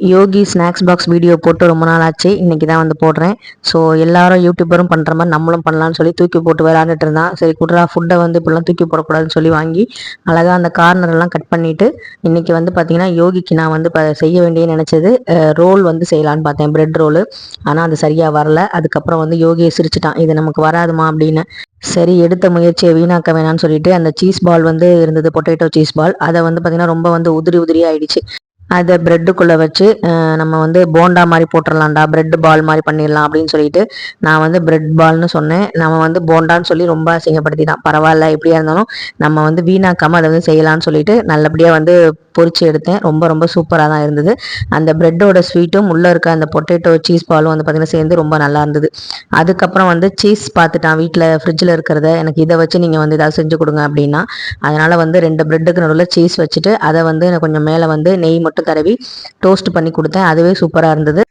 யோகி snacks box video போட்டு ரொம்ப நாள் ஆச்சு. இன்னைக்கு தான் வந்து போடுறேன். ஸோ எல்லாரும் யூடியூபரும் பண்ணுற மாதிரி நம்மளும் பண்ணலான்னு சொல்லி தூக்கி போட்டு விளையாண்டுட்டு இருந்தான். சரி குட்ரா ஃபுட்டை வந்து இப்படிலாம் தூக்கி போடக்கூடாதுன்னு சொல்லி வாங்கி அழகாக அந்த கார்னரெல்லாம் கட் பண்ணிவிட்டு இன்றைக்கி வந்து பார்த்திங்கன்னா யோகிக்கு நான் வந்து செய்ய வேண்டிய நினச்சது ரோல் வந்து செய்யலான்னு பார்த்தேன், பிரெட் ரோலு. ஆனால் அது சரியாக வரல. அதுக்கப்புறம் வந்து யோகியை சிரிச்சிட்டான், இது நமக்கு வராதுமா அப்படின்னு. சரி எடுத்த முயற்சியை வீணாக்க வேணான்னு சொல்லிட்டு அந்த சீஸ் பால் வந்து இருந்தது, பொட்டேட்டோ சீஸ் பால். அதை வந்து பார்த்திங்கன்னா ரொம்ப வந்து உதிரி உதிரியாக ஆயிடுச்சு. அதை ப்ரெட்டுக்குள்ளே வச்சு நம்ம வந்து போண்டா மாதிரி போட்டுடலாம்டா, பிரெட் பால் மாதிரி பண்ணிடலாம் அப்படின்னு சொல்லிட்டு நான் வந்து பிரெட் பால்னு சொன்னேன். நம்ம வந்து போண்டான்னு சொல்லி ரொம்ப அசிங்கப்படுத்திட்டான். பரவாயில்ல, எப்படியா இருந்தாலும் நம்ம வந்து வீணாக்காமல் அதை வந்து செய்யலான்னு சொல்லிட்டு நல்லபடியாக வந்து பொரிச்சு எடுத்தேன். ரொம்ப ரொம்ப சூப்பராக தான் இருந்தது. அந்த பிரெட்டோட ஸ்வீட்டும் உள்ளே இருக்க அந்த பொட்டேட்டோ சீஸ் பாலும் வந்து பார்த்திங்கன்னா சேர்ந்து ரொம்ப நல்லா இருந்தது. அதுக்கப்புறம் வந்து சீஸ் பார்த்துட்டான் வீட்டில் ஃப்ரிட்ஜில் இருக்கிறத, எனக்கு இதை வச்சு நீங்கள் வந்து ஏதாவது செஞ்சு கொடுங்க அப்படின்னா. அதனால் வந்து 2 பிரெட்டுக்கு நடுவில் சீஸ் வச்சுட்டு அதை வந்து கொஞ்சம் மேலே வந்து நெய் மட்டும் தடவி டோஸ்ட் பண்ணி கொடுத்தேன். அதுவே சூப்பராக இருந்தது.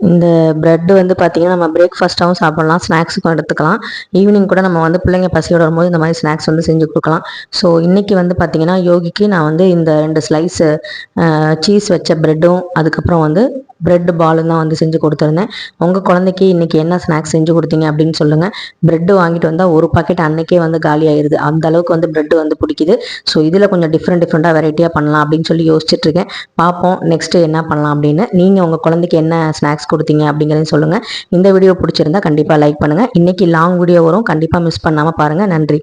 இந்த ப்ரெட்டு வந்து பார்த்திங்கன்னா நம்ம பிரேக்ஃபாஸ்ட்டாகவும் சாப்பிட்லாம், ஸ்நாக்ஸுக்கும் எடுத்துக்கலாம். ஈவினிங் கூட நம்ம வந்து பிள்ளைங்க பசியோட வரும்போது இந்த மாதிரி ஸ்நாக்ஸ் வந்து செஞ்சு கொடுக்கலாம். ஸோ இன்றைக்கி வந்து பார்த்திங்கன்னா யோகிக்கு நான் வந்து இந்த 2 ஸ்லைஸு சீஸ் வச்ச ப்ரெட்டும் அதுக்கப்புறம் வந்து பிரெட் பாலும் தான் வந்து செஞ்சு கொடுத்துருந்தேன். உங்கள் குழந்தைக்கு இன்றைக்கி என்ன ஸ்நாக்ஸ் செஞ்சு கொடுத்தீங்க அப்படின்னு சொல்லுங்கள். ப்ரெட்டு வாங்கிட்டு வந்தால் ஒரு பாக்கெட் அன்றைக்கே வந்து காலி ஆயிடுது. அந்த அளவுக்கு வந்து ப்ரெட்டு வந்து பிடிக்குது. ஸோ இதில் கொஞ்சம் டிஃப்ரெண்ட்டாக வெரைட்டியாக பண்ணலாம் அப்படின்னு சொல்லி யோசிச்சுட்ருக்கேன். பார்ப்போம் நெக்ஸ்ட்டு என்ன பண்ணலாம் அப்படின்னு. நீங்கள் உங்கள் குழந்தைக்கு என்ன ஸ்நாக்ஸ் கொடுத்தீங்க அப்படிங்கிறதையும் சொல்லுங்கள். இந்த வீடியோ பிடிச்சிருந்தா கண்டிப்பாக லைக் பண்ணுங்கள். இன்றைக்கி லாங் வீடியோ வரும், கண்டிப்பாக மிஸ் பண்ணாமல் பாருங்கள். நன்றி.